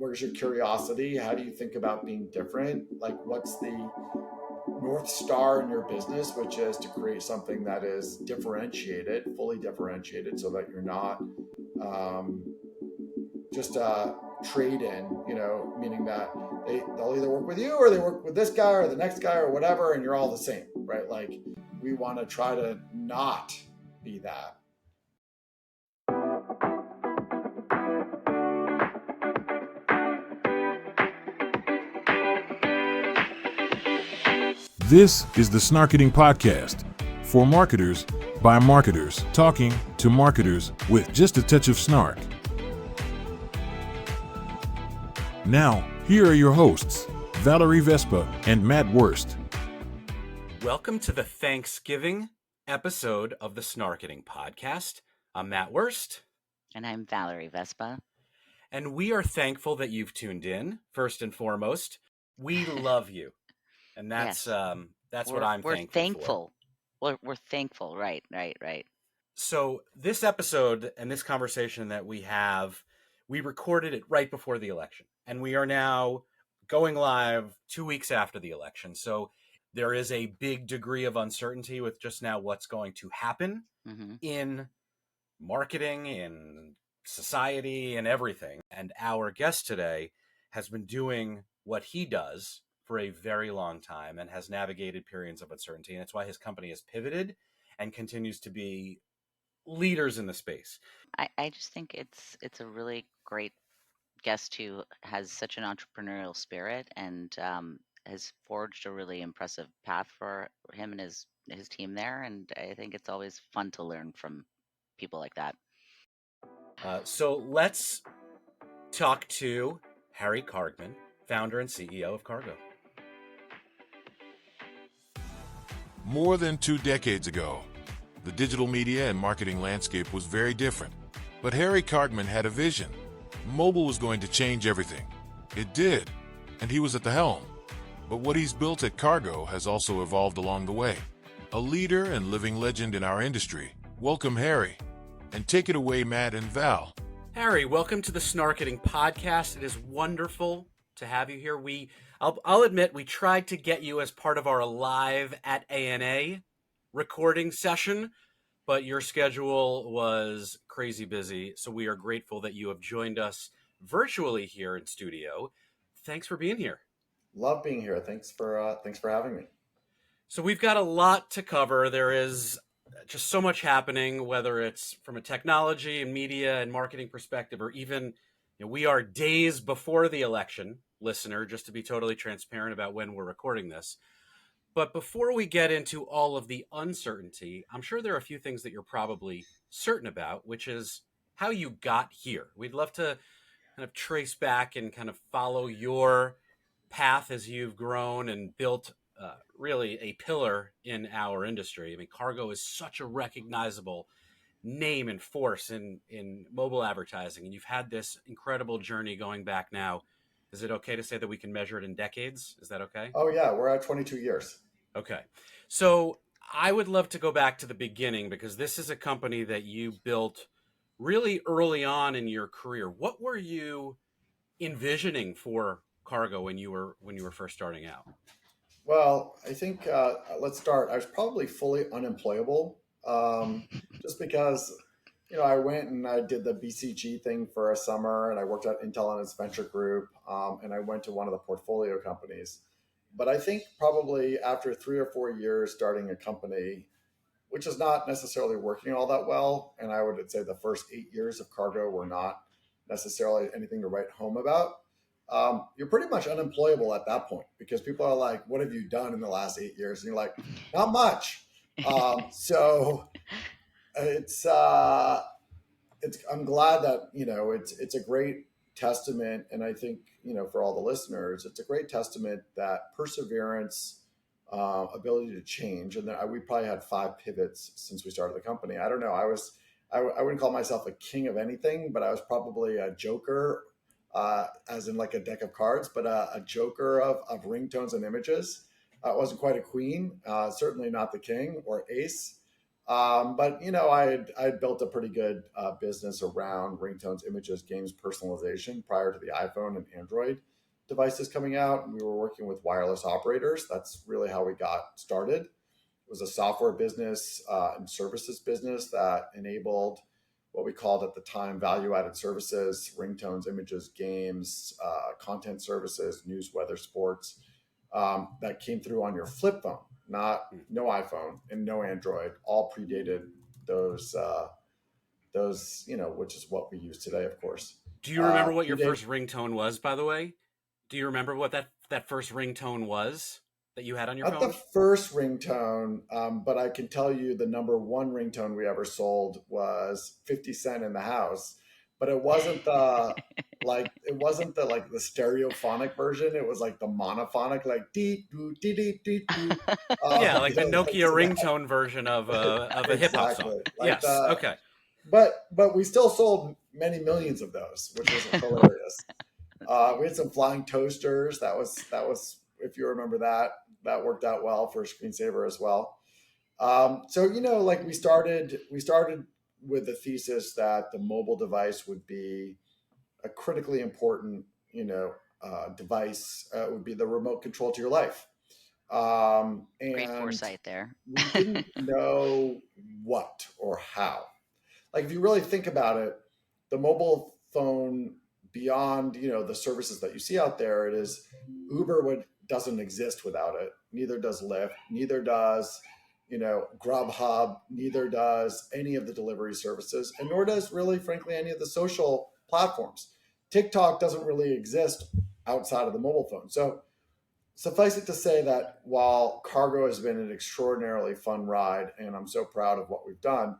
where's your curiosity? How do you think about being different? Like, what's the North Star in your business, which is to create something that is differentiated, fully differentiated, so that you're not um, just a trade in, meaning that they'll either work with you or they work with this guy or the next guy or whatever, and you're all the same, right? Like, we want to try to not be that. This is the Snarketing Podcast, for marketers, by marketers, talking to marketers with just a touch of snark. Now, here are your hosts, Valerie Vespa and Matt Wurst. Welcome to the Thanksgiving episode of the Snarketing Podcast. I'm Matt Wurst. And I'm Valerie Vespa. And we are thankful that you've tuned in, first and foremost. We love you. And that's Yes. what I'm thankful for. We're thankful. Right. So this episode and this conversation that we have, we recorded it right before the election. And we are now going live 2 weeks after the election. So there is a big degree of uncertainty with just now what's going to happen in marketing, in society, and everything. And our guest today has been doing what he does for a very long time and has navigated periods of uncertainty. And it's why his company has pivoted and continues to be leaders in the space. I just think it's a really great guest who has such an entrepreneurial spirit and has forged a really impressive path for him and his team there. And I think it's always fun to learn from people like that. So let's talk to Harry Kargman, founder and CEO of KARGO. More than 2 decades ago, the digital media and marketing landscape was very different. But Harry Kargman had a vision. Mobile was going to change everything. It did, and he was at the helm. But what he's built at KARGO has also evolved along the way. A leader and living legend in our industry. Welcome, Harry. And take it away, Matt and Val. Harry, welcome to the Snarketing Podcast. It is wonderful to have you here. I'll admit, we tried to get you as part of our live at ANA recording session, but your schedule was crazy busy. So we are grateful that you have joined us virtually here in studio. Thanks for being here. Love being here. Thanks for having me. So we've got a lot to cover. There is just so much happening, whether it's from a technology and media and marketing perspective, or even, we are days before the election, listener, just to be totally transparent about when we're recording this. But before we get into all of the uncertainty, I'm sure there are a few things that you're probably certain about, which is how you got here. We'd love to kind of trace back and kind of follow your path as you've grown and built really a pillar in our industry. I mean, KARGO is such a recognizable name and force in mobile advertising, and you've had this incredible journey going back now. Is it okay to say that we can measure it in decades? Is that okay? Oh yeah, we're at 22 years. Okay. So I would love to go back to the beginning, because this is a company that you built really early on in your career. What were you envisioning for KARGO when you were first starting out? Well, I think let's start. I was probably fully unemployable, just because, I went and I did the BCG thing for a summer, and I worked at Intel and its venture group, and I went to one of the portfolio companies. But I think probably after 3 or 4 years starting a company, which is not necessarily working all that well, and I would say the first 8 years of KARGO were not necessarily anything to write home about. You're pretty much unemployable at that point, because people are like, what have you done in the last 8 years? And you're like, not much. So it's I'm glad that, it's a great testament. And I think, for all the listeners, it's a great testament that perseverance, ability to change. And then we probably had 5 pivots since we started the company. I don't know. I wouldn't call myself a king of anything, but I was probably a joker, as in like a deck of cards, but a joker of ringtones and images. I wasn't quite a queen, certainly not the king or ace, But I had built a pretty good business around ringtones, images, games, personalization prior to the iPhone and Android devices coming out. And we were working with wireless operators. That's really how we got started. It was a software business and services business that enabled what we called at the time value-added services, ringtones, images, games, content services, news, weather, sports, that came through on your flip phone, not no iPhone and no Android. All predated those, which is what we use today, of course. Do you remember what your Predate first ringtone was, by the way? Do you remember what that first ringtone was that you had on your Not the phone? first ringtone, but I can tell you the number one ringtone we ever sold was 50 Cent in the House. But it wasn't the like the stereophonic version. It was like the monophonic, like dee doo dee dee dee doo. Yeah, like the Nokia So that ringtone version of a hip hop song. exactly like Yes. the Okay. but we still sold many millions of those, which was hilarious. We had some flying toasters. That was if you remember that worked out well for a screensaver as well. So like we started with the thesis that the mobile device would be a critically important device. Would be the remote control to your life, Great and foresight there. we didn't know what or how. Like if you really think about it, the mobile phone beyond the services that you see out there, it is Uber doesn't exist without it. Neither does Lyft. Neither does Grubhub. Neither does any of the delivery services, and nor does really, frankly, any of the social platforms. TikTok doesn't really exist outside of the mobile phone. So suffice it to say that while Cargo has been an extraordinarily fun ride, and I'm so proud of what we've done,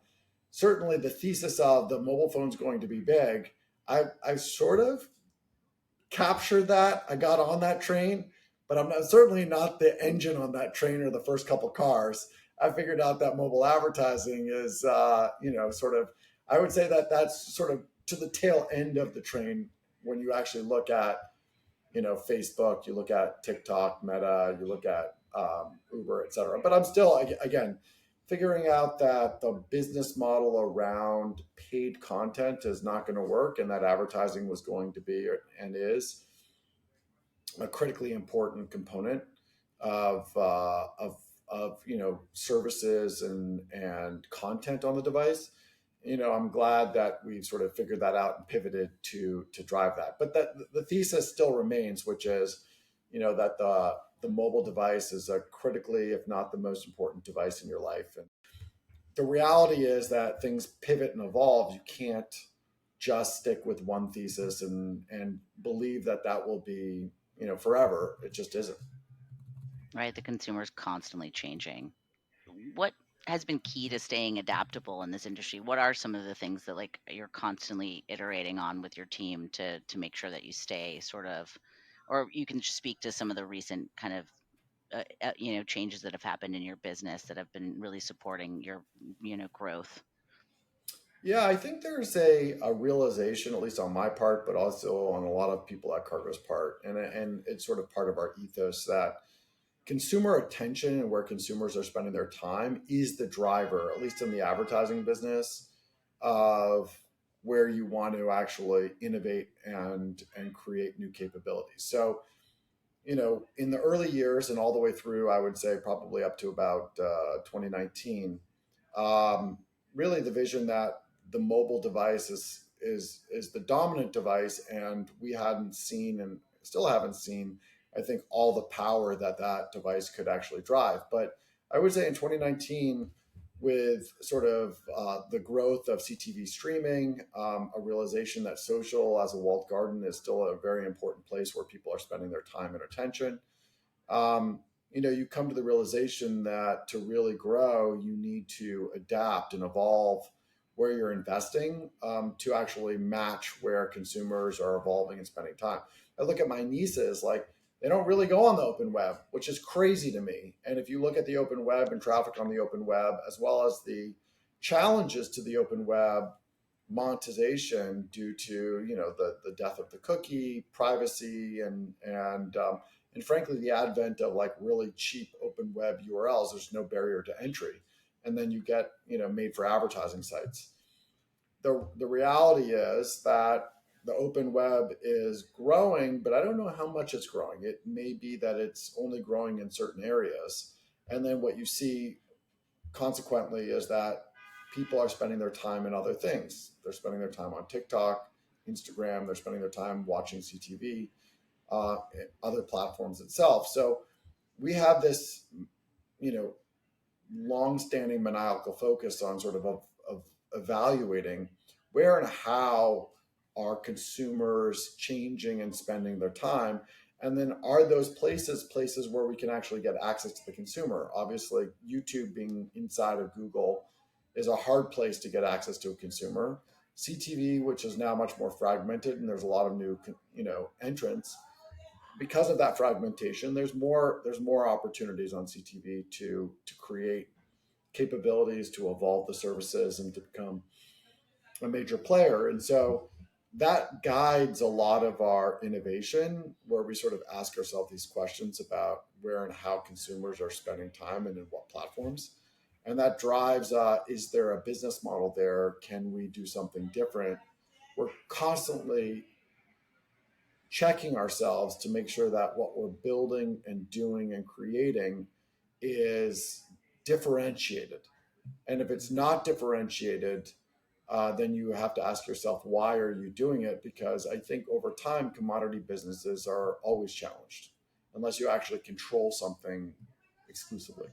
certainly the thesis of the mobile phone's going to be big, I sort of captured that. I got on that train, but certainly not the engine on that train or the first couple cars. I figured out that mobile advertising is, sort of, I would say that that's sort of to the tail end of the train when you actually look at Facebook, you look at TikTok, Meta, you look at Uber, et cetera. But I'm still, again, figuring out that the business model around paid content is not going to work, and that advertising was going to be and is a critically important component of services and content on the device. I'm glad that we've sort of figured that out and pivoted to drive that. But that the thesis still remains, which is, that the mobile device is a critically, if not the most important device in your life. And the reality is that things pivot and evolve. You can't just stick with one thesis and believe that that will be, forever. It just isn't. Right, the consumer's constantly changing. What has been key to staying adaptable in this industry? What are some of the things that like you're constantly iterating on with your team to make sure that you stay sort of, or you can just speak to some of the recent kind of changes that have happened in your business that have been really supporting your growth. Yeah, I think there's a realization, at least on my part, but also on a lot of people at Cargo's part, and it's sort of part of our ethos that consumer attention and where consumers are spending their time is the driver, at least in the advertising business, of where you want to actually innovate and create new capabilities. So, in the early years and all the way through, I would say probably up to about 2019, really the vision that the mobile device is the dominant device, and we hadn't seen and still haven't seen, I think, all the power that that device could actually drive. But I would say in 2019, with sort of the growth of CTV streaming, a realization that social as a walled garden is still a very important place where people are spending their time and attention. You come to the realization that to really grow, you need to adapt and evolve where you're investing to actually match where consumers are evolving and spending time. I look at my nieces, like they don't really go on the open web, which is crazy to me. And if you look at the open web and traffic on the open web, as well as the challenges to the open web monetization due to the death of the cookie, privacy, and frankly the advent of like really cheap open web URLs, there's no barrier to entry. and then you get, made for advertising sites. The reality is that the open web is growing, but I don't know how much it's growing. It may be that it's only growing in certain areas. And then what you see consequently is that people are spending their time in other things. They're spending their time on TikTok, Instagram, they're spending their time watching CTV, other platforms itself. So we have this, you know, long-standing maniacal focus on sort of evaluating where and how are consumers changing and spending their time, and then are those places where we can actually get access to the consumer. Obviously, YouTube being inside of Google is a hard place to get access to a consumer. CTV, which is now much more fragmented and there's a lot of new entrants, because of that fragmentation, there's more opportunities on CTV to create capabilities, to evolve the services, and to become a major player. And so that guides a lot of our innovation, where we sort of ask ourselves these questions about where and how consumers are spending time and in what platforms. And that drives, is there a business model there? Can we do something different? We're constantly checking ourselves to make sure that what we're building and doing and creating is differentiated. And if it's not differentiated, then you have to ask yourself, why are you doing it? Because I think over time, commodity businesses are always challenged unless you actually control something exclusively.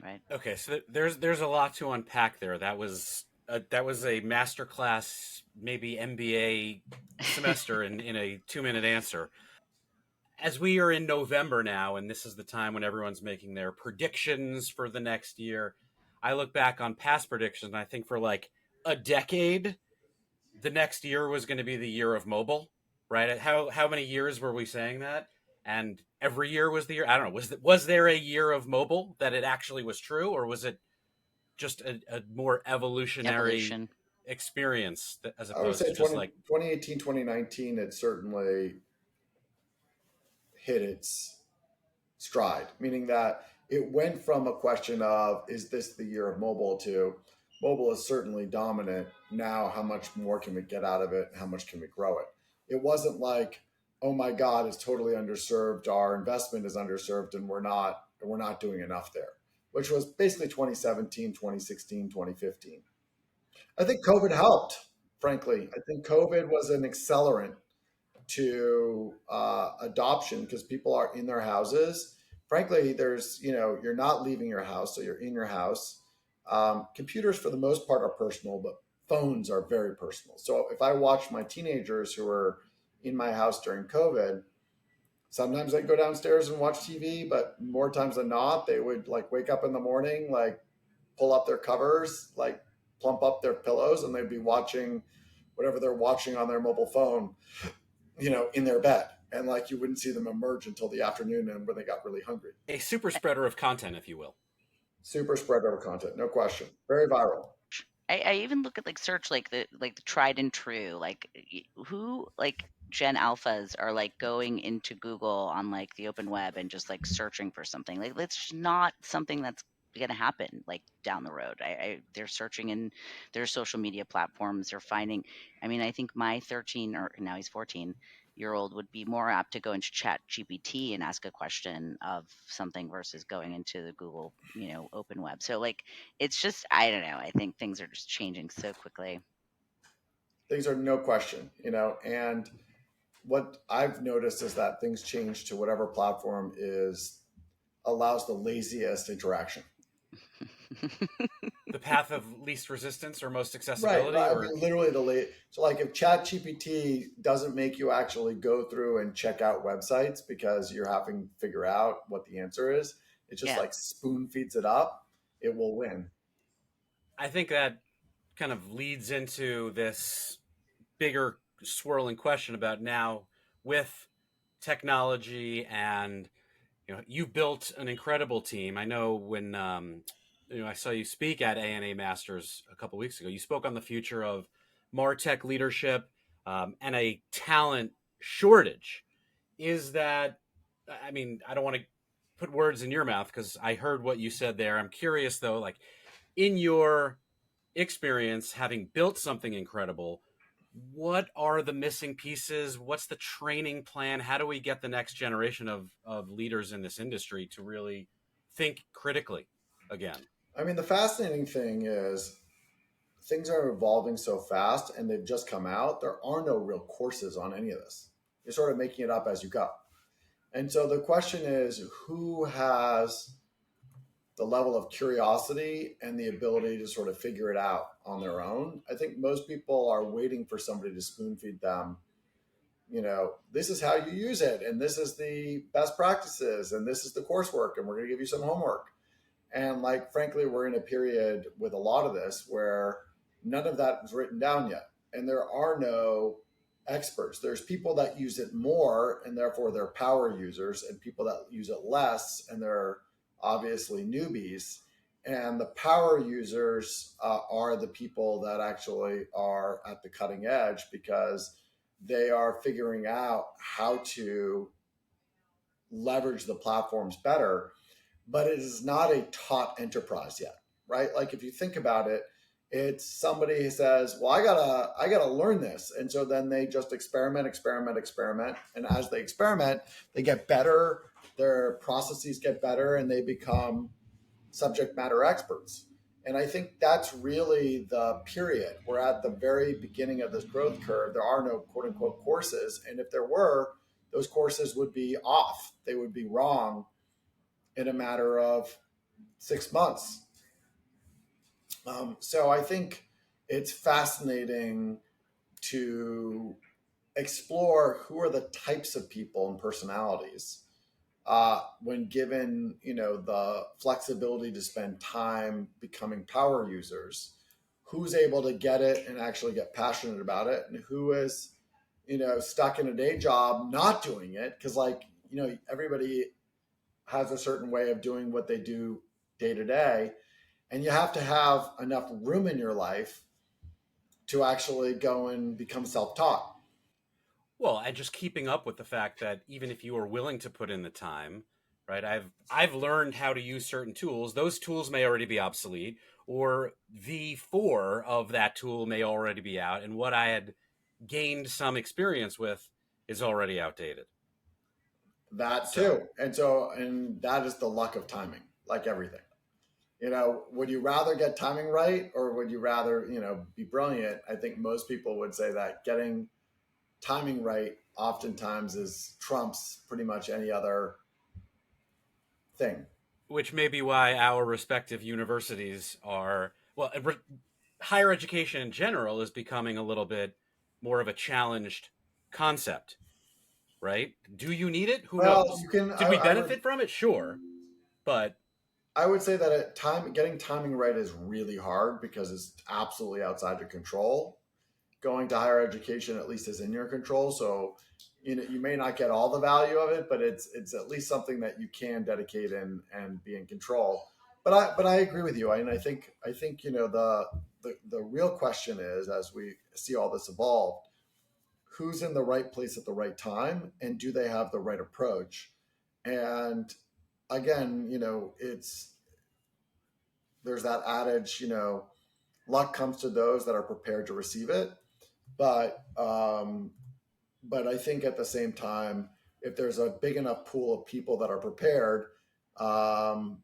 Right. Okay, so there's a lot to unpack there. That was a masterclass, maybe MBA semester in a 2-minute answer. As we are in November now, and this is the time when everyone's making their predictions for the next year, I look back on past predictions and I think for like a decade, the next year was going to be the year of mobile, right? How many years were we saying that? And every year was the year. I don't know. Was there a year of mobile that it actually was true, or was it just a more evolutionary Evolution. experience as I would opposed say to just like 2018, 2019, it certainly hit its stride, meaning that it went from a question of, is this the year of mobile, to mobile is certainly dominant. Now, how much more can we get out of it? How much can we grow it? It wasn't like, oh my God, it's totally underserved. Our investment is underserved and we're not doing enough there, which was basically 2017, 2016, 2015. I think COVID helped, frankly. I think COVID was an accelerant to adoption because people are in their houses. Frankly, you're not leaving your house, so you're in your house. Computers, for the most part, are personal, but phones are very personal. So if I watch my teenagers who are in my house during COVID, sometimes I'd go downstairs and watch TV, but more times than not, they would like wake up in the morning, like pull up their covers, like plump up their pillows, and they'd be watching whatever they're watching on their mobile phone, in their bed. And like you wouldn't see them emerge until the afternoon and when they got really hungry. a super spreader of content, if you will. Super spreader of content, no question. Very viral. I even look at like search like the tried and true, like who like Gen Alphas are like going into Google on like the open web and just like searching for something. Like it's not something that's gonna happen like down the road. They're searching in their social media platforms. They're finding. I mean, I think my 13, or now he's 14-year old would be more apt to go into Chat GPT and ask a question of something versus going into the Google, open web. So like it's just, I don't know. I think things are just changing so quickly. Things are no question, and what I've noticed is that things change to whatever platform is allows the laziest interaction. The path of least resistance or most Right. accessibility, I or mean, literally so like if Chat GPT doesn't make you actually go through and check out websites because you're having to figure out what the answer is, it just Yeah. like spoon feeds it up, it will win. I think that kind of leads into this bigger swirling question about now with technology, and you've built an incredible team. I know when I saw you speak at ANA Masters a couple weeks ago, you spoke on the future of martech leadership, and a talent shortage. Is that, I mean, I don't want to put words in your mouth because I heard what you said there. I'm curious though, like in your experience, having built something incredible, what are the missing pieces? What's the training plan? How do we get the next generation of leaders in this industry to really think critically again? I mean, the fascinating thing is things are evolving so fast and they've just come out. There are no real courses on any of this. You're sort of making it up as you go. And so the question is, who has the level of curiosity and the ability to sort of figure it out on their own? I think most people are waiting for somebody to spoon feed them, this is how you use it, and this is the best practices, and this is the coursework, and we're going to give you some homework. And like, frankly, we're in a period with a lot of this where none of that is written down yet. And there are no experts. There's people that use it more and therefore they're power users, and people that use it less and they're obviously newbies. And the power users are the people that actually are at the cutting edge because they are figuring out how to leverage the platforms better, but it is not a taught enterprise yet, right? Like if you think about it, it's somebody who says, well, I gotta learn this. And so then they just experiment. And as they experiment, they get better, their processes get better, and they become subject matter experts. And I think that's really the period. We're at the very beginning of this growth curve. There are no quote unquote courses. And if there were, those courses would be off. They would be wrong in a matter of 6 months. So I think it's fascinating to explore who are the types of people and personalities when given, the flexibility to spend time becoming power users, who's able to get it and actually get passionate about it, and who is, stuck in a day job not doing it because, everybody has a certain way of doing what they do day to day. And you have to have enough room in your life to actually go and become self-taught. Well, and just keeping up with the fact that even if you are willing to put in the time, right? I've learned how to use certain tools. Those tools may already be obsolete, or V4 of that tool may already be out, and what I had gained some experience with is already outdated. That So, too. And that is the luck of timing, like everything. Would you rather get timing right or would you rather, be brilliant? I think most people would say that getting timing right oftentimes is trumps pretty much any other thing. which may be why our respective universities are, well, higher education in general is becoming a little bit more of a challenged concept, right? Do you need it? Who Well, knows? you can. Did we benefit from it? Sure, but I would say that getting timing right is really hard because it's absolutely outside your control. Going to higher education at least is in your control, so you may not get all the value of it, but it's at least something that you can dedicate and be in control. But I agree with you. I think the real question is, as we see all this evolve, who's in the right place at the right time, and do they have the right approach? And again, it's there's that adage, luck comes to those that are prepared to receive it. But I think at the same time, if there's a big enough pool of people that are prepared, um,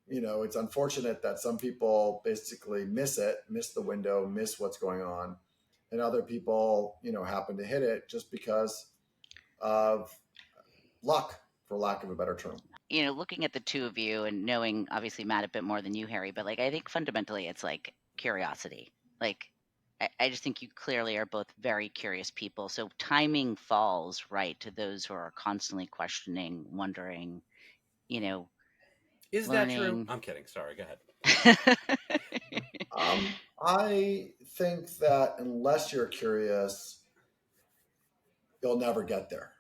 it's unfortunate that some people basically miss the window, miss what's going on, and other people, happen to hit it just because of luck, for lack of a better term. Looking at the two of you and knowing obviously Matt a bit more than you, Harry, but like I think fundamentally it's like curiosity. Like I just think you clearly are both very curious people. So timing falls right to those who are constantly questioning, wondering, you know, is that true? learning. I'm kidding. Sorry, go ahead. I think that unless you're curious, you'll never get there.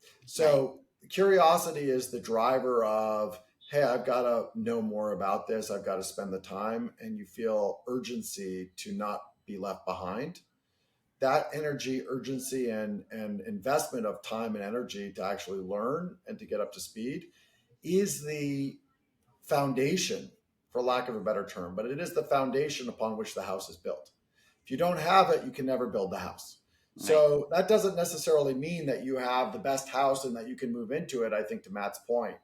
Right. So curiosity is the driver of, hey, I've got to know more about this. I've got to spend the time, and you feel urgency to not be left behind. That energy, urgency, and investment of time and energy to actually learn and to get up to speed is the foundation, for lack of a better term, but it is the foundation upon which the house is built. If you don't have it, you can never build the house. Right. So that doesn't necessarily mean that you have the best house and that you can move into it, I think, to Matt's point.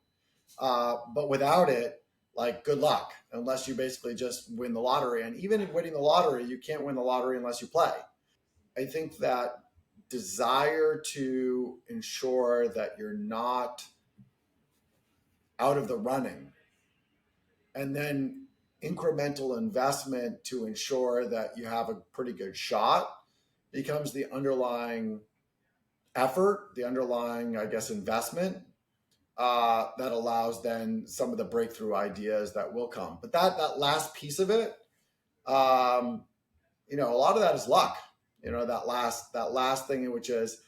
But without it, like, good luck, unless you basically just win the lottery. And even in winning the lottery, you can't win the lottery unless you play. I think that desire to ensure that you're not out of the running, and then incremental investment to ensure that you have a pretty good shot, becomes the underlying effort, the underlying, I guess, investment that allows then some of the breakthrough ideas that will come. But that last piece of it, a lot of that is luck. That last thing, which is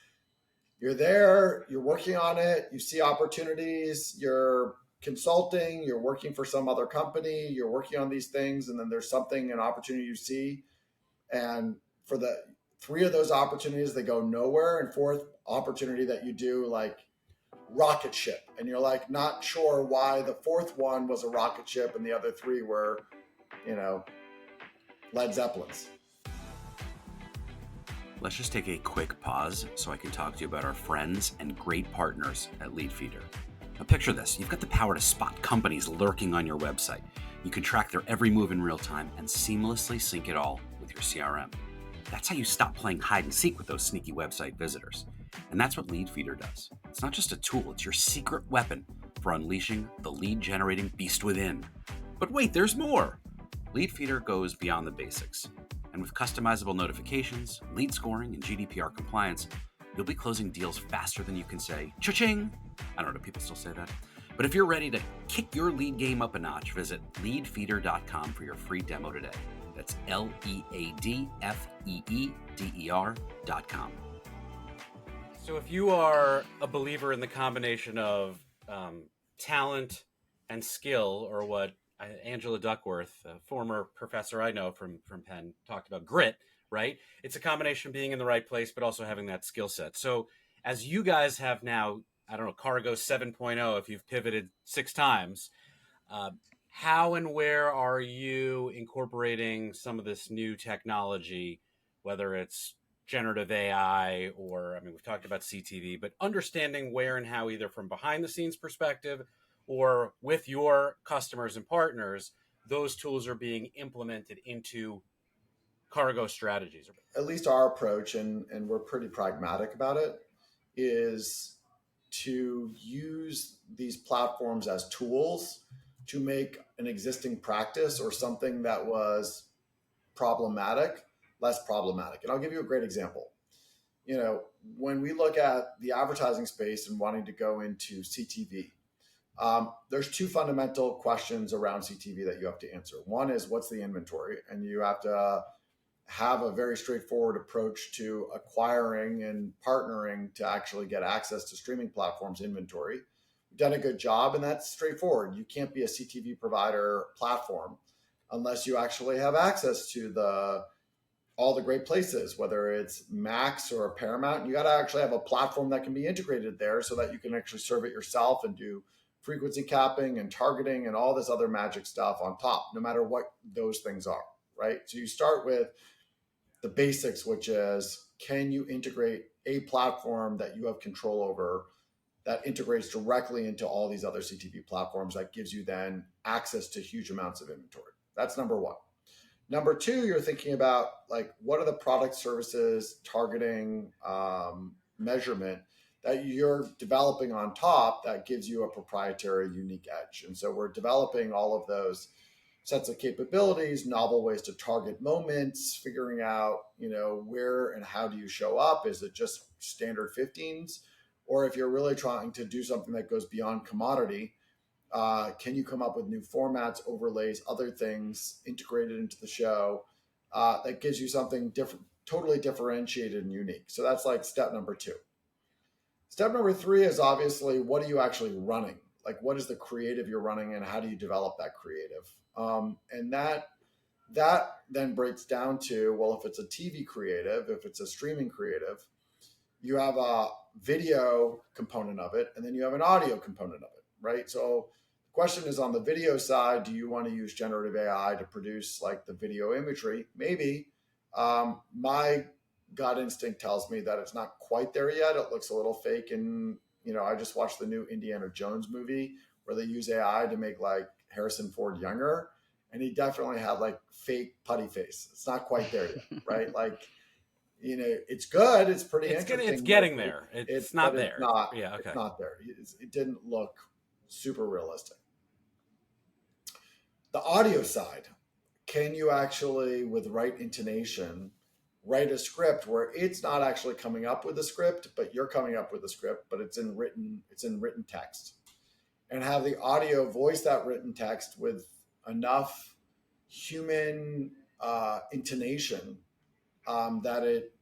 you're there, you're working on it, you see opportunities, you're consulting, you're working for some other company, you're working on these things, and then there's an opportunity you see, and for the three of those opportunities, they go nowhere, and fourth opportunity that you do, like, rocket ship, and you're like not sure why the fourth one was a rocket ship and the other three were, Led Zeppelins. Let's just take a quick pause so I can talk to you about our friends and great partners at Leadfeeder. Now picture this, you've got the power to spot companies lurking on your website. You can track their every move in real time and seamlessly sync it all with your CRM. That's how you stop playing hide and seek with those sneaky website visitors. And that's what Leadfeeder does. It's not just a tool, it's your secret weapon for unleashing the lead-generating beast within. But wait, there's more! Leadfeeder goes beyond the basics. And with customizable notifications, lead scoring, and GDPR compliance, you'll be closing deals faster than you can say, cha-ching! I don't know, do people still say that? But if you're ready to kick your lead game up a notch, visit leadfeeder.com for your free demo today. That's LEADFEEDER.com. So if you are a believer in the combination of talent and skill, or what Angela Duckworth, a former professor I know from Penn, talked about, grit, right? It's a combination of being in the right place, but also having that skill set. So as you guys have now, I don't know, Kargo 7.0, if you've pivoted 6 times, how and where are you incorporating some of this new technology, whether it's generative AI or, we've talked about CTV, but understanding where and how, either from behind the scenes perspective or with your customers and partners, those tools are being implemented into Kargo strategies? At least our approach, and we're pretty pragmatic about it, is to use these platforms as tools to make an existing practice or something that was problematic less problematic. And I'll give you a great example. When we look at the advertising space and wanting to go into CTV, there's 2 fundamental questions around CTV that you have to answer. One is, what's the inventory? And you have to have a very straightforward approach to acquiring and partnering to actually get access to streaming platforms inventory. We've done a good job, and that's straightforward. You can't be a CTV provider platform unless you actually have access to all the great places, whether it's Max or Paramount. You got to actually have a platform that can be integrated there so that you can actually serve it yourself and do frequency capping and targeting and all this other magic stuff on top, no matter what those things are, right? So you start with the basics, which is, can you integrate a platform that you have control over that integrates directly into all these other CTV platforms that gives you then access to huge amounts of inventory? That's number 1. Number 2, you're thinking about, like, what are the product, services, targeting, measurement that you're developing on top that gives you a proprietary, unique edge. And so we're developing all of those sets of capabilities, novel ways to target moments, figuring out, where and how do you show up? Is it just standard 15s? Or if you're really trying to do something that goes beyond commodity, can you come up with new formats, overlays, other things integrated into the show that gives you something different, totally differentiated and unique? So that's like step number 2. Step number 3 is obviously, what are you actually running? Like, what is the creative you're running, and how do you develop that creative? And that then breaks down to, well, if it's a TV creative, if it's a streaming creative, you have a video component of it, and then you have an audio component of it, right? So the question is, on the video side, do you want to use generative AI to produce like the video imagery? Maybe. My gut instinct tells me that it's not quite there yet. It looks a little fake. And, I just watched the new Indiana Jones movie where they use AI to make like Harrison Ford younger. And he definitely had like fake putty face. It's not quite there yet, right? Like, it's good. It's pretty interesting. It's getting there. It's not but there. It's not. Yeah. Okay. It's not there. It didn't look super realistic. The audio side, can you actually, with right intonation, write a script where it's not actually coming up with a script, but you're coming up with a script, but it's in written text, and have the audio voice that written text with enough human intonation that it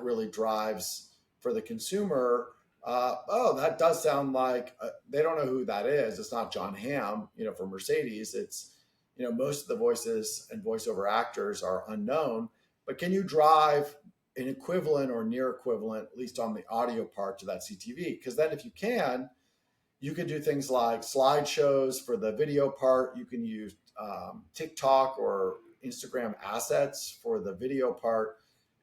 really drives for the consumer. That does sound like they don't know who that is. It's not John Hamm, for Mercedes. It's, most of the voices and voiceover actors are unknown, but can you drive an equivalent or near equivalent, at least on the audio part, to that CTV? Because then if you can do things like slideshows for the video part. You can use TikTok or Instagram assets for the video part,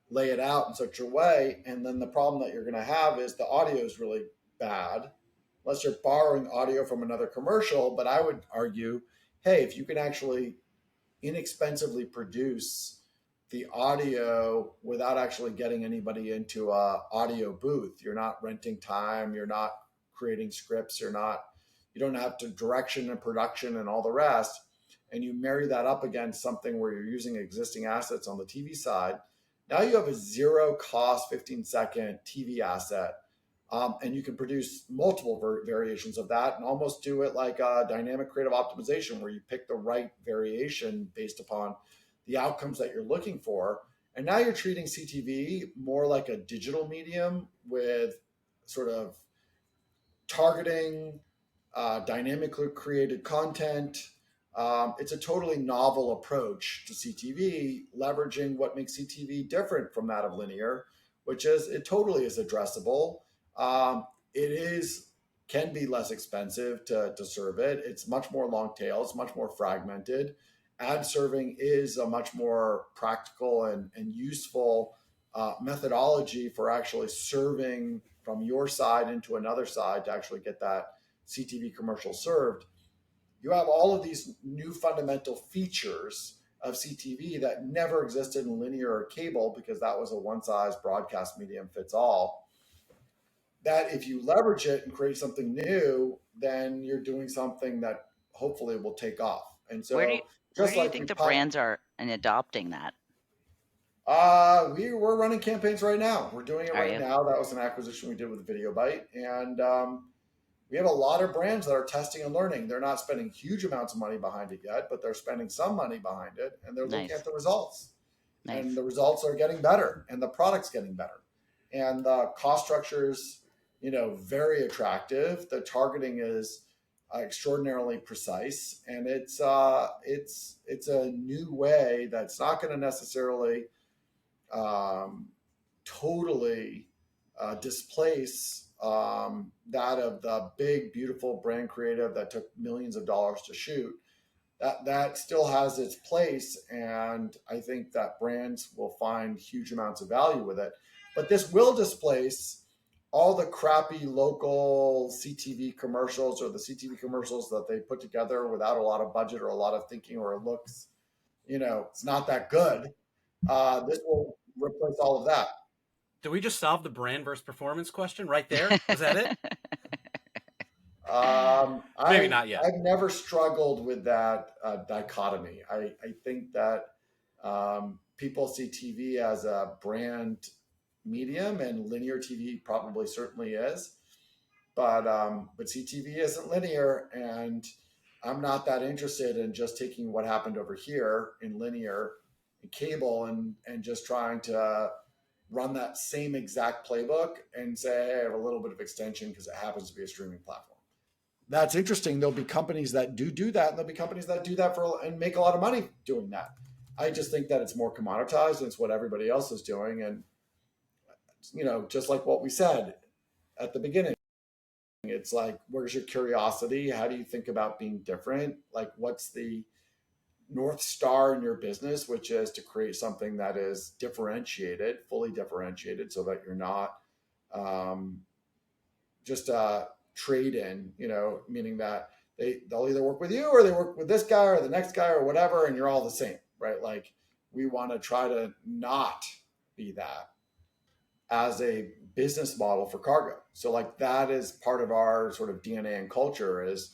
lay it out in such a way. And then the problem that you're going to have is the audio is really bad, unless you're borrowing audio from another commercial. But I would argue, hey, if you can actually inexpensively produce the audio without actually getting anybody into a audio booth, you're not renting time, you're not creating scripts, you don't have to direction and production and all the rest, and you marry that up against something where you're using existing assets on the TV side, now you have a zero cost 15-second TV asset. And you can produce multiple variations of that and almost do it like a dynamic creative optimization where you pick the right variation based upon the outcomes that you're looking for. And now you're treating CTV more like a digital medium with sort of targeting, dynamically created content. It's a totally novel approach to CTV, leveraging what makes CTV different from that of linear, which is it totally is addressable. Can be less expensive to serve it. It's much more long tail. It's much more fragmented. Ad serving is a much more practical and useful methodology for actually serving from your side into another side to actually get that CTV commercial served. You have all of these new fundamental features of CTV that never existed in linear or cable because that was a one-size broadcast medium fits all. That if you leverage it and create something new, then you're doing something that hopefully will take off. And so, where do you think the brands are in adopting that? We're running campaigns right now. We're doing it right now. That was an acquisition we did with Video Byte, and we have a lot of brands that are testing and learning. They're not spending huge amounts of money behind it yet, but they're spending some money behind it, and they're looking at the results. And the results are getting better, and the product's getting better, and the cost structures, very attractive. The targeting is extraordinarily precise, and it's a new way that's not going to necessarily totally displace that of the big, beautiful brand creative that took millions of dollars to shoot. That still has its place, and I think that brands will find huge amounts of value with it. But this will displace all the crappy local CTV commercials or the CTV commercials that they put together without a lot of budget or a lot of thinking, or it looks, it's not that good. This will replace all of that. Did we just solve the brand versus performance question right there? Is that it? Maybe not yet. I've never struggled with that dichotomy. I think that people see TV as a brand medium, and linear TV probably certainly is, but CTV isn't linear, and I'm not that interested in just taking what happened over here in linear and cable and just trying to run that same exact playbook and say, hey, I have a little bit of extension because it happens to be a streaming platform. That's interesting. There'll be companies that do that, and there'll be companies that do that and make a lot of money doing that. I just think that it's more commoditized, and it's what everybody else is doing. And just like what we said at the beginning, It's like, where's your curiosity? How do you think about being different? Like, what's the North Star in your business, which is to create something that is differentiated, fully differentiated, so that you're not um, just a trade in, meaning that they'll either work with you or they work with this guy or the next guy or whatever, and you're all the same, right? Like, we want to try to not be that as a business model for cargo. So like that is part of our sort of DNA and culture is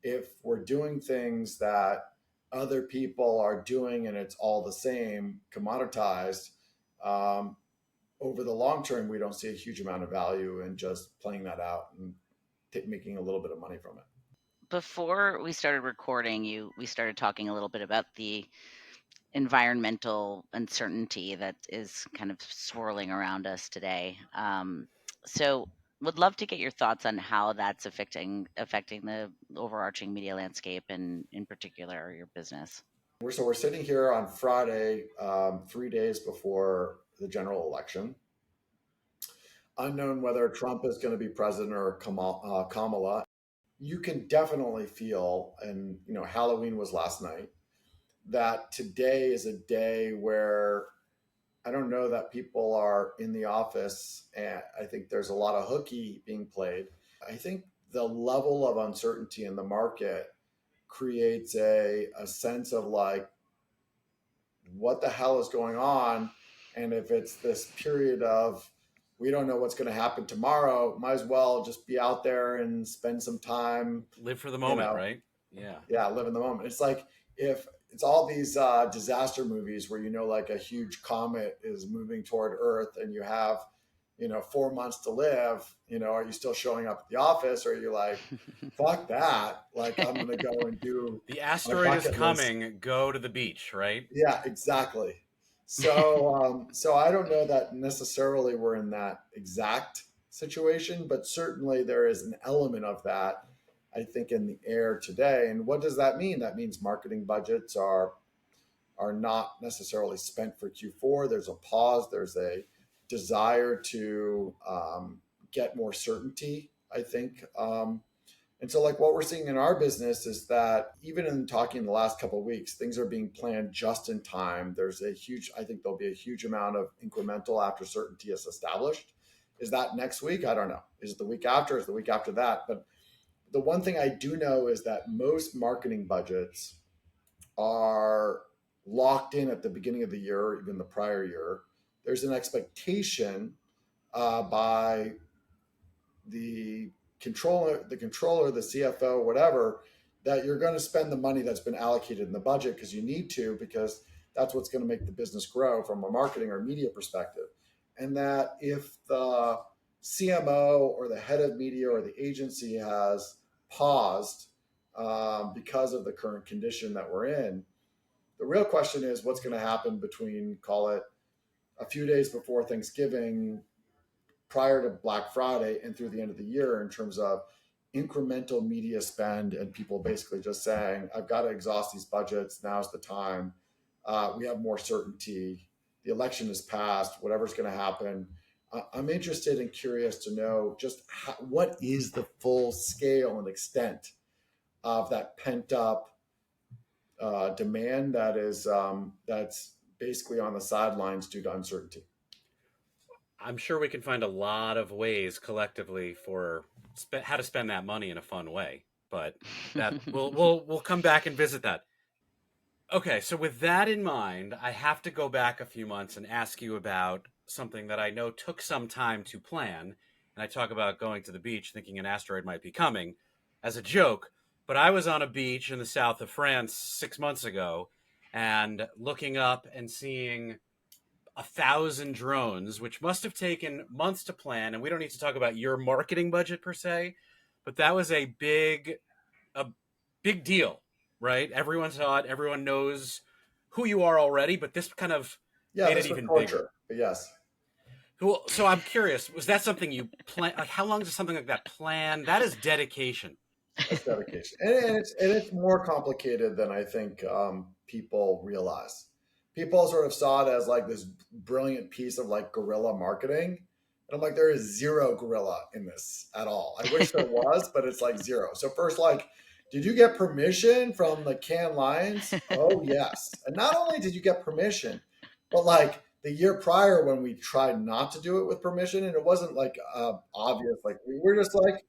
if we're doing things that other people are doing and it's all the same, commoditized, um, over the long term, we don't see a huge amount of value in just playing that out and making a little bit of money from it. Before we started recording, we started talking a little bit about the environmental uncertainty that is kind of swirling around us today. So would love to get your thoughts on how that's affecting the overarching media landscape and in particular your business. So we're sitting here on Friday, 3 days before the general election. Unknown whether Trump is going to be president or Kamala. You can definitely feel, and Halloween was last night, that today is a day where I don't know that people are in the office, and I think there's a lot of hooky being played. I think the level of uncertainty in the market creates a sense of like, what the hell is going on? And if it's this period of, we don't know what's going to happen tomorrow, might as well just be out there and spend some time. Live for the moment, right? Yeah. Yeah, live in the moment. It's like if it's all these disaster movies where like a huge comet is moving toward Earth and you have 4 months to live. Are you still showing up at the office, or are you like, fuck that? Like, I'm gonna go and do the asteroid is coming. List. Go to the beach, right? Yeah, exactly. So, so I don't know that necessarily we're in that exact situation, but certainly there is an element of that, I think, in the air today. And what does that mean? That means marketing budgets are not necessarily spent for Q4. There's a pause. There's a desire to get more certainty, I think. And so like what we're seeing in our business is that even in talking the last couple of weeks, things are being planned just in time. I think there'll be a huge amount of incremental after certainty is established. Is that next week? I don't know. Is it the week after? Is it the week after that? But the one thing I do know is that most marketing budgets are locked in at the beginning of the year, or even the prior year. There's an expectation by the controller, the CFO, whatever, that you're going to spend the money that's been allocated in the budget because you need to, because that's what's going to make the business grow from a marketing or media perspective. And that if the CMO or the head of media or the agency has paused because of the current condition that we're in, the real question is what's going to happen between, call it, a few days before Thanksgiving, prior to Black Friday, and through the end of the year in terms of incremental media spend and people basically just saying, I've got to exhaust these budgets. Now's the time. We have more certainty. The election is passed. Whatever's going to happen. I'm interested and curious to know just what is the full scale and extent of that pent up demand that is that's basically on the sidelines due to uncertainty. I'm sure we can find a lot of ways collectively for how to spend that money in a fun way, but that we'll come back and visit that. Okay, so with that in mind, I have to go back a few months and ask you about something that I know took some time to plan. And I talk about going to the beach thinking an asteroid might be coming as a joke, but I was on a beach in the south of France 6 months ago and looking up and seeing 1,000 drones, which must have taken months to plan. And we don't need to talk about your marketing budget per se, but that was a big deal, right? Everyone saw it. Everyone knows who you are already, but this kind of made it even bigger. But yes. Cool. So I'm curious, was that something you plan? Like, how long does something like that plan? That is dedication. That's dedication. And it's more complicated than I think people realize. People sort of saw it as like this brilliant piece of like guerrilla marketing. And I'm like, there is zero gorilla in this at all. I wish there was, but it's like zero. So first, like, did you get permission from the Cannes Lions? Oh, yes. And not only did you get permission, but like the year prior when we tried not to do it with permission, and it wasn't like obvious, like we were just like,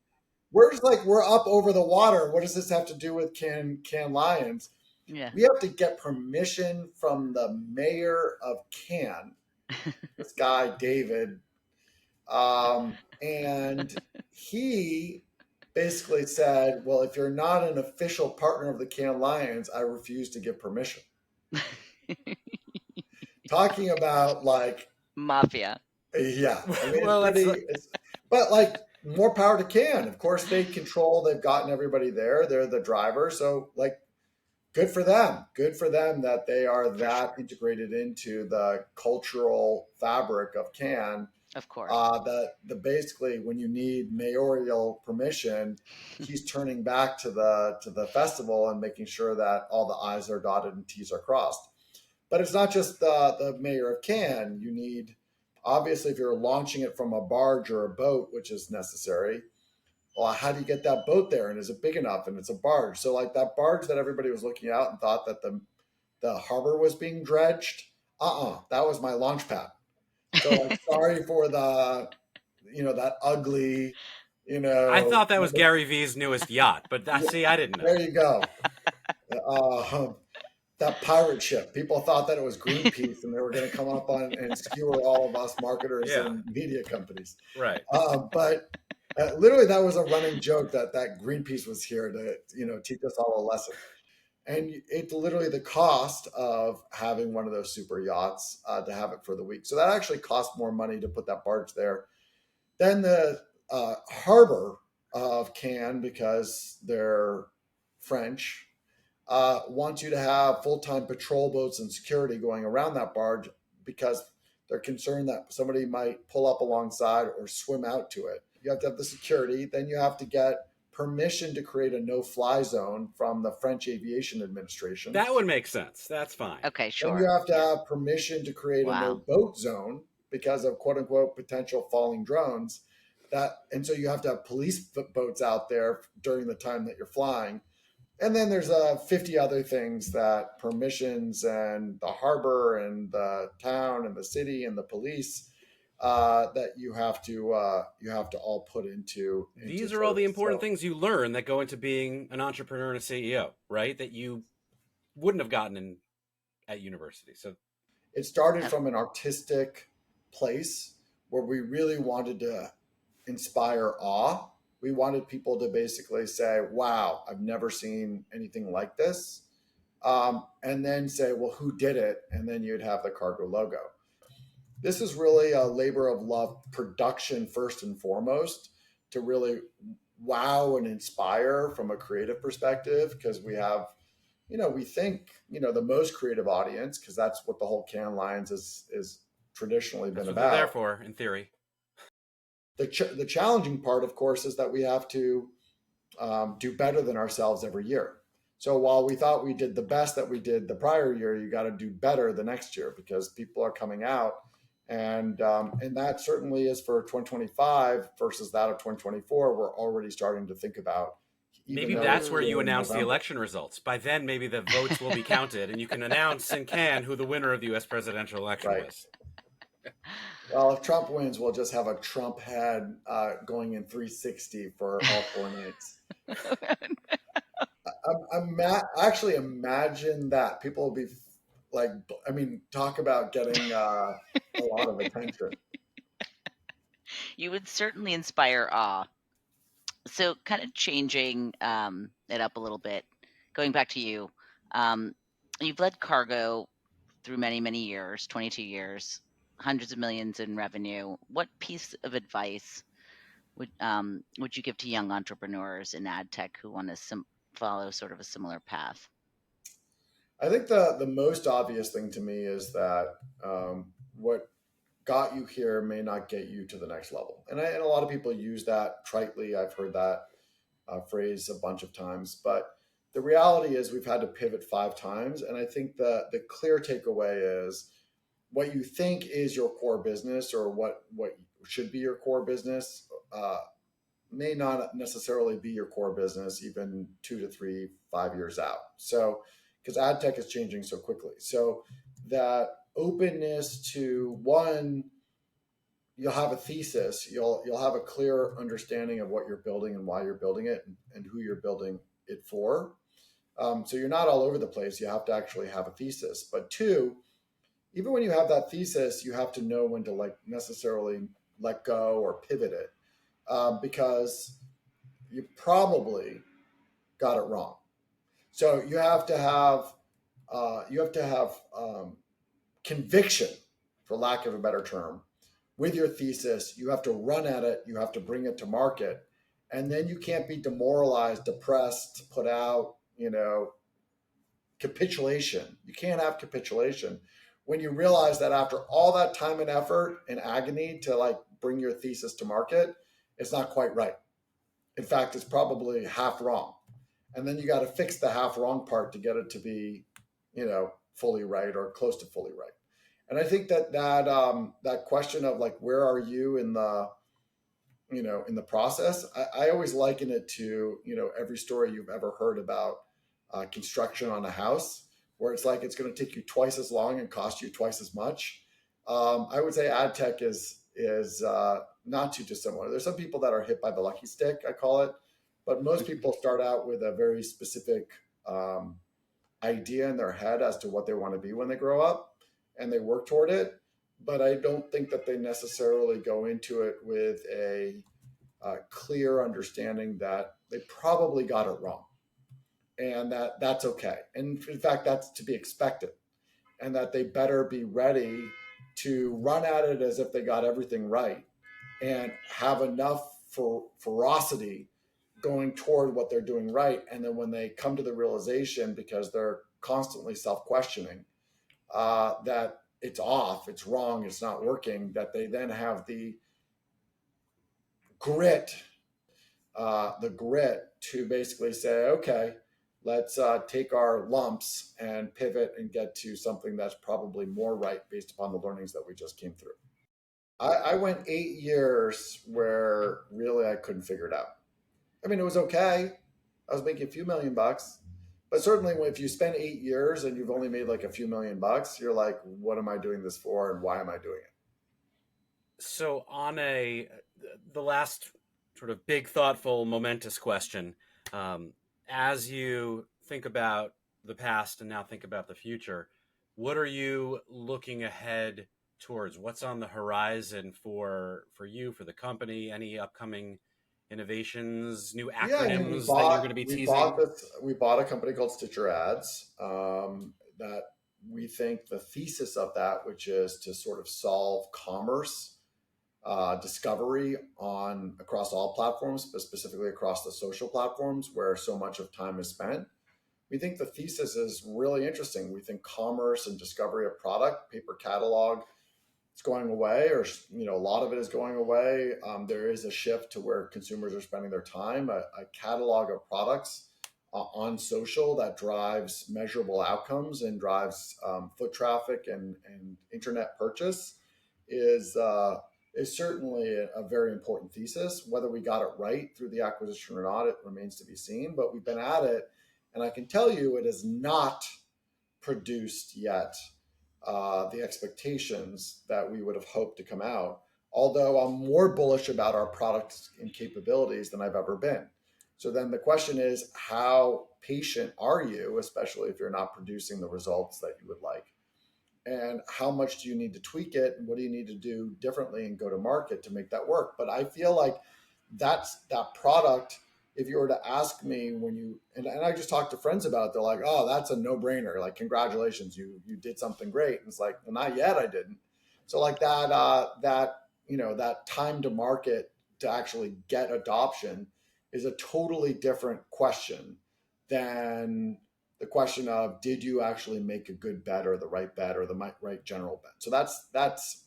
we're up over the water. What does this have to do with Cannes Lions? Yeah. We have to get permission from the mayor of Cannes, this guy, David. And he basically said, well, if you're not an official partner of the Cannes Lions, I refuse to give permission. Talking about like Mafia. yeah, I mean, Well, but like more power to Cannes. Of course, they've gotten everybody there. They're the driver, so like good for them. Good for them that they are that integrated into the cultural fabric of Cannes. Of course. The basically when you need mayoral permission, he's turning back to the festival and making sure that all the I's are dotted and T's are crossed. But it's not just the mayor of Cannes. You need, obviously, if you're launching it from a barge or a boat, which is necessary. Well, how do you get that boat there? And is it big enough? And it's a barge. So like that barge that everybody was looking out and thought that the harbor was being dredged. That was my launch pad. So like, sorry for the, that ugly, I thought that was Gary Vee's newest yacht, but see, I didn't know. There you go. That pirate ship. People thought that it was Greenpeace and they were going to come up on and skewer all of us marketers and media companies. Right. But literally that was a running joke that Greenpeace was here to, teach us all a lesson. And it's literally the cost of having one of those super yachts to have it for the week. So that actually cost more money to put that barge there. Then the harbor of Cannes, because they're French, wants you to have full-time patrol boats and security going around that barge because they're concerned that somebody might pull up alongside or swim out to it. You have to have the security. Then you have to get permission to create a no-fly zone from the French Aviation Administration. That would make sense. That's fine. Okay, sure. Then you have to have permission to create a no-boat zone because of quote-unquote potential falling drones. And so you have to have police boats out there during the time that you're flying. And then there's 50 other things that permissions and the harbor and the town and the city and the police that you have to all put into. These are all the important things you learn that go into being an entrepreneur and a CEO, right? That you wouldn't have gotten at university. So it started from an artistic place where we really wanted to inspire awe. We wanted people to basically say, wow, I've never seen anything like this. And then say, well, who did it? And then you'd have the Kargo logo. This is really a labor of love production first and foremost to really wow and inspire from a creative perspective, because we have, we think, the most creative audience, because that's what the whole Cannes Lions is traditionally been about. They're there for, in theory. The challenging part, of course, is that we have to do better than ourselves every year. So while we thought we did the best that we did the prior year, you got to do better the next year because people are coming out. And that certainly is for 2025 versus that of 2024. We're already starting to think about. Maybe that's where you announce the election results. By then, maybe the votes will be counted and you can announce in Cannes who the winner of the U.S. presidential election was. Well, if Trump wins, we'll just have a Trump head going in 360 for all 4 nights. Actually imagine that. People will be like, talk about getting a lot of attention. You would certainly inspire awe. So kind of changing it up a little bit, going back to you, you've led Kargo through many, many years, 22 years, hundreds of millions in revenue. What piece of advice would you give to young entrepreneurs in ad tech who want to follow sort of a similar path? I think the most obvious thing to me is that what got you here may not get you to the next level. And a lot of people use that tritely. I've heard that phrase a bunch of times. But the reality is we've had to pivot 5 times. And I think the clear takeaway is what you think is your core business or what should be your core business may not necessarily be your core business even 2 to 3, 5 years out. So, because ad tech is changing so quickly. So that openness to one, you'll have a thesis, you'll have a clear understanding of what you're building and why you're building it and who you're building it for. So you're not all over the place. You have to actually have a thesis. But two, even when you have that thesis, you have to know when to like necessarily let go or pivot it, because you probably got it wrong. So you have to have conviction, for lack of a better term, with your thesis. You have to run at it. You have to bring it to market, and then you can't be demoralized, depressed, put out, capitulation. You can't have capitulation when you realize that after all that time and effort and agony to like bring your thesis to market, it's not quite right. In fact, it's probably half wrong. And then you got to fix the half wrong part to get it to be, fully right or close to fully right. And I think that question of like, where are you in the, in the process? I always liken it to, every story you've ever heard about construction on a house, where it's like it's going to take you twice as long and cost you twice as much. I would say ad tech is not too dissimilar. There's some people that are hit by the lucky stick, I call it, but most people start out with a very specific idea in their head as to what they want to be when they grow up, and they work toward it. But I don't think that they necessarily go into it with a clear understanding that they probably got it wrong, and that's okay. And in fact, that's to be expected, and that they better be ready to run at it as if they got everything right and have enough ferocity going toward what they're doing right. And then when they come to the realization, because they're constantly self-questioning, that it's off, it's wrong, it's not working, that they then have the grit to basically say, okay, let's take our lumps and pivot and get to something that's probably more right based upon the learnings that we just came through. I went 8 years where really I couldn't figure it out. I mean, it was okay. I was making a few $1,000,000, but certainly if you spend 8 years and you've only made like a few $1,000,000, you're like, what am I doing this for, and why am I doing it? So on the last sort of big, thoughtful, momentous question, as you think about the past and now think about the future, what are you looking ahead towards? What's on the horizon for you, for the company? Any upcoming innovations, new acronyms that you're going to be teasing? We bought a company called Stitcher Ads, that we think the thesis of that, which is to sort of solve commerce discovery across all platforms, but specifically across the social platforms where so much of time is spent. We think the thesis is really interesting. We think commerce and discovery of product, paper catalog, it's going away, or a lot of it is going away. There is a shift to where consumers are spending their time. A catalog of products on social that drives measurable outcomes and drives foot traffic and internet purchase is certainly a very important thesis. Whether we got it right through the acquisition or not, it remains to be seen. But we've been at it, and I can tell you it has not produced yet the expectations that we would have hoped to come out, although I'm more bullish about our products and capabilities than I've ever been. So then the question is, how patient are you, especially if you're not producing the results that you would like? And how much do you need to tweak it? And what do you need to do differently and go to market to make that work? But I feel like that product, if you were to ask me and I just talked to friends about it, they're like, oh, that's a no-brainer. Like, congratulations, you did something great. And it's like, well, not yet, I didn't. So like that time to market to actually get adoption is a totally different question than the question of, did you actually make a good bet or the right bet or the right general bet? So that's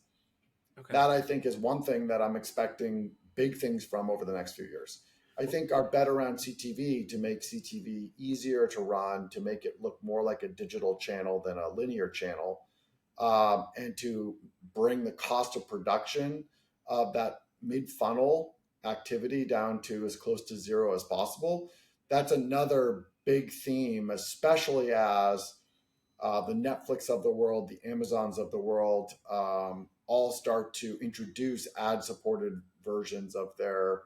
okay. That I think is one thing that I'm expecting big things from over the next few years. I think our bet around CTV, to make CTV easier to run, to make it look more like a digital channel than a linear channel, and to bring the cost of production of that mid-funnel activity down to as close to zero as possible. That's another big theme, especially as the Netflix of the world, the Amazons of the world, all start to introduce ad-supported versions of their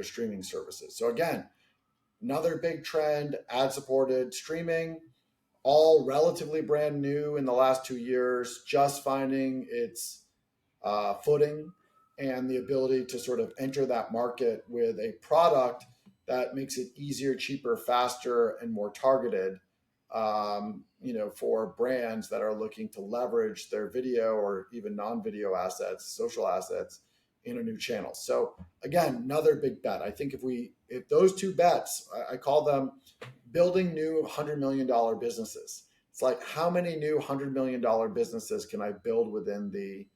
streaming services. So again, another big trend: ad-supported streaming, all relatively brand new in the last 2 years, just finding its footing and the ability to sort of enter that market with a product that makes it easier, cheaper, faster, and more targeted, for brands that are looking to leverage their video or even non-video assets, social assets in a new channel. So again, another big bet. I think if those two bets, I call them building new $100 million businesses. It's like, how many new $100 million businesses can I build within the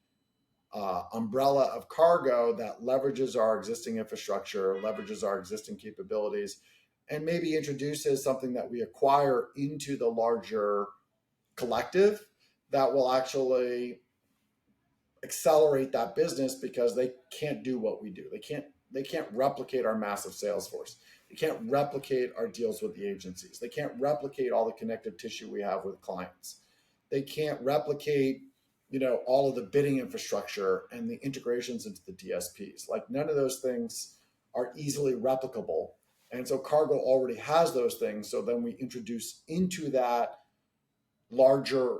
umbrella of Kargo that leverages our existing infrastructure, leverages our existing capabilities, and maybe introduces something that we acquire into the larger collective that will actually accelerate that business, because they can't do what we do. They can't replicate our massive sales force. They can't replicate our deals with the agencies. They can't replicate all the connective tissue we have with clients. They can't replicate, all of the bidding infrastructure and the integrations into the DSPs. Like, none of those things are easily replicable. And so Kargo already has those things. So then we introduce into that larger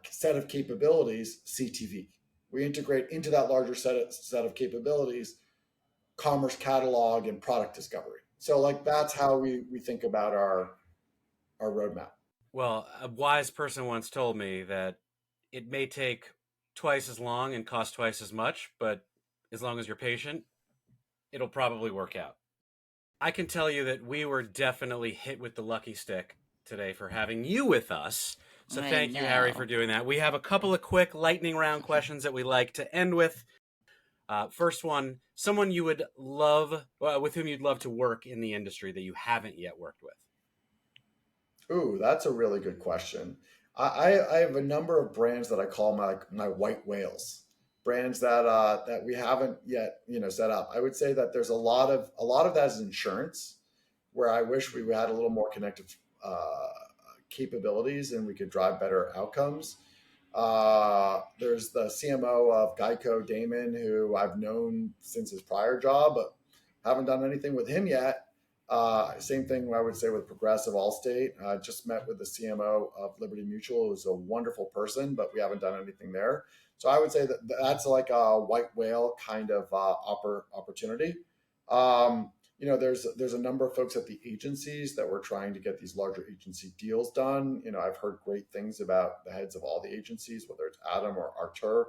set of capabilities CTV. We integrate into that larger set of capabilities commerce catalog and product discovery. So like, that's how we think about our roadmap. Well, a wise person once told me that it may take twice as long and cost twice as much, but as long as you're patient, it'll probably work out. I can tell you that we were definitely hit with the lucky stick today for having you with us. So thank you, Harry, for doing that. We have a couple of quick lightning round questions that we like to end with. First one, someone you would love, with whom you'd love to work in the industry that you haven't yet worked with. Ooh, that's a really good question. I have a number of brands that I call my white whales, brands that we haven't yet set up. I would say that there's a lot of that is insurance, where I wish we had a little more connective capabilities and we could drive better outcomes. There's the CMO of Geico, Damon, who I've known since his prior job, but haven't done anything with him yet. Same thing I would say with Progressive Allstate. I just met with the CMO of Liberty Mutual, who's a wonderful person, but we haven't done anything there. So I would say that that's like a white whale kind of opportunity. There's a number of folks at the agencies that we're trying to get these larger agency deals done. I've heard great things about the heads of all the agencies, whether it's Adam or Artur.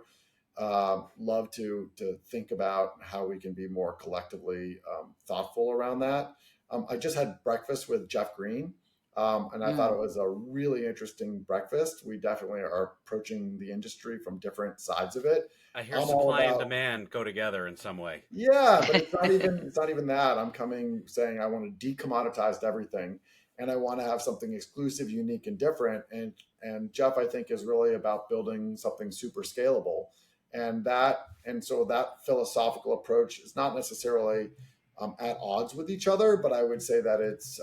Love to think about how we can be more collectively thoughtful around that. I just had breakfast with Jeff Green, and I thought it was a really interesting breakfast. We definitely are approaching the industry from different sides of it. I hear supply and demand go together in some way. Yeah, but it's not even that. I'm saying I want to decommoditize everything, and I want to have something exclusive, unique, and different. And Jeff, I think, is really about building something super scalable. And so that philosophical approach is not necessarily at odds with each other, but I would say that it's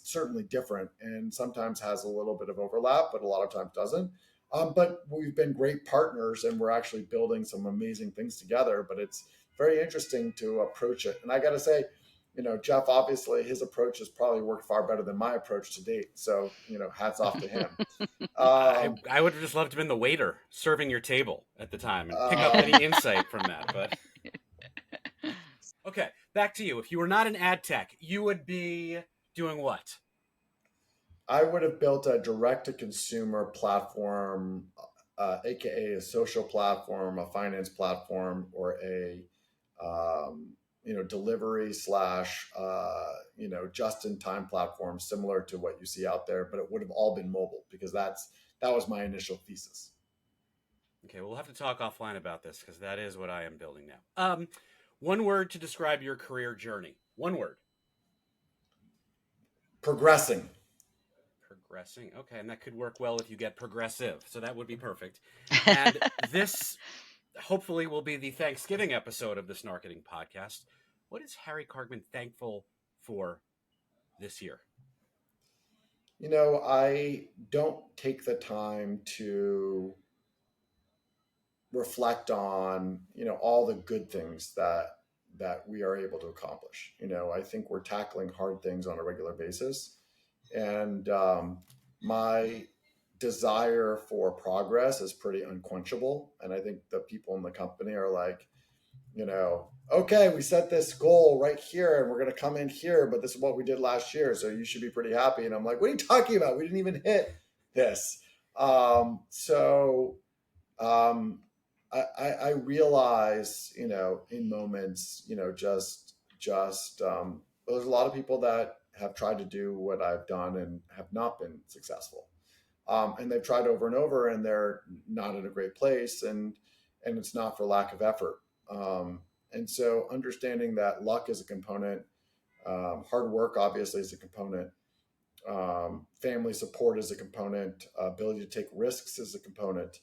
certainly different, and sometimes has a little bit of overlap, but a lot of times doesn't. But we've been great partners, and we're actually building some amazing things together. But it's very interesting to approach it. And I got to say, Jeff, obviously his approach has probably worked far better than my approach to date. So, hats off to him. I would have just loved to have been the waiter serving your table at the time and pick up any insight from that. But okay, back to you. If you were not an ad tech, you would be doing what? I would have built a direct-to-consumer platform, aka a social platform, a finance platform, or a delivery / just-in-time platform, similar to what you see out there. But it would have all been mobile, because that was my initial thesis. Okay, we'll have to talk offline about this, because that is what I am building now. One word to describe your career journey. One word. Progressing. Progressing. Okay, and that could work well if you get progressive. So that would be perfect. And this hopefully will be the Thanksgiving episode of the Snarketing podcast. What is Harry Kargman thankful for this year? I don't take the time to reflect on, all the good things that we are able to accomplish. I think we're tackling hard things on a regular basis, and my desire for progress is pretty unquenchable. And I think the people in the company are like, okay, we set this goal right here and we're going to come in here, but this is what we did last year, so you should be pretty happy. And I'm like, what are you talking about? We didn't even hit this. So I realize, in moments, there's a lot of people that have tried to do what I've done and have not been successful. And they've tried over and over, and they're not in a great place, and it's not for lack of effort. And so understanding that luck is a component, hard work obviously is a component, family support is a component, ability to take risks is a component.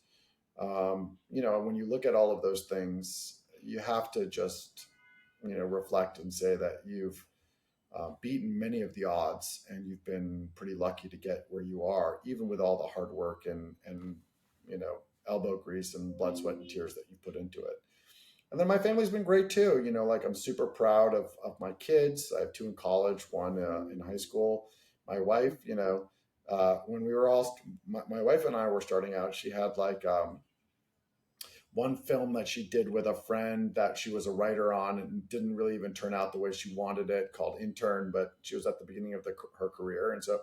When you look at all of those things, you have to just, reflect and say that you've beaten many of the odds, and you've been pretty lucky to get where you are, even with all the hard work and elbow grease and blood, sweat, and tears that you put into it. And then my family's been great too. I'm super proud of my kids. I have 2 in college, 1 in high school. My wife, when we were all, my wife and I were starting out, she had one film that she did with a friend that she was a writer on, and didn't really even turn out the way she wanted it, called Intern, but she was at the beginning of her career. And so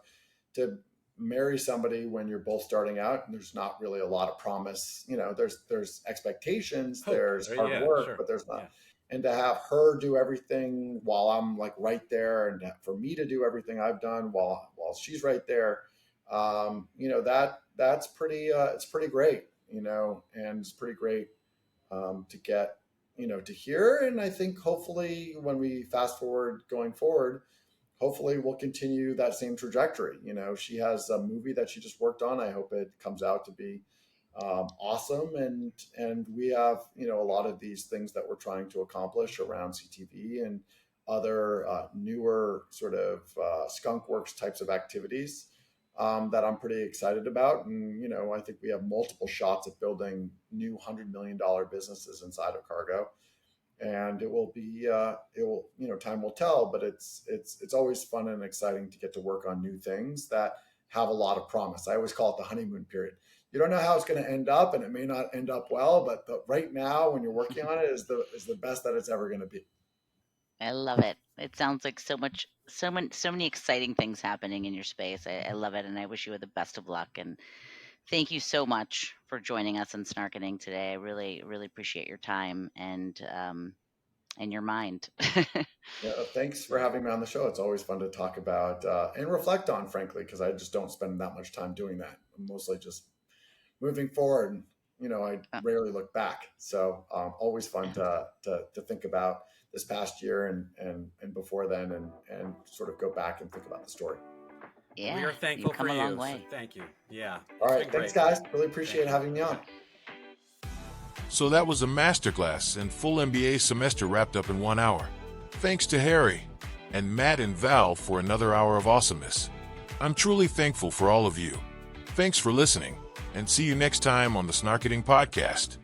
to marry somebody when you're both starting out and there's not really a lot of promise, there's expectations, there's hard work, sure, but there's not. Yeah. And to have her do everything while I'm right there, and for me to do everything I've done while she's right there, that's pretty, it's pretty great, and it's pretty great to get, to hear. And I think hopefully when we fast forward going forward, hopefully we'll continue that same trajectory. She has a movie that she just worked on. I hope it comes out to be awesome. And we have, a lot of these things that we're trying to accomplish around CTV and other newer sort of skunk works types of activities that I'm pretty excited about. And, I think we have multiple shots at building new $100 million businesses inside of Kargo. And it will be, time will tell, but it's always fun and exciting to get to work on new things that have a lot of promise. I always call it the honeymoon period. You don't know how it's going to end up, and it may not end up well, but right now when you're working on it is the best that it's ever going to be. I love it. It sounds like so many exciting things happening in your space. I love it, and I wish you the best of luck. And thank you so much for joining us in Snarketing today. I really, really appreciate your time and your mind. Yeah, thanks for having me on the show. It's always fun to talk about and reflect on, frankly, because I just don't spend that much time doing that. I'm mostly just moving forward. I rarely look back. So always fun to think about this past year and before then, and sort of go back and think about the story. Yeah, we are thankful for you. A long way. So thank you. Yeah. All right. Thanks, guys. Really appreciate having me on. So that was a masterclass and full MBA semester wrapped up in 1 hour. Thanks to Harry and Matt and Val for another hour of awesomeness. I'm truly thankful for all of you. Thanks for listening, and see you next time on the Snarketing Podcast.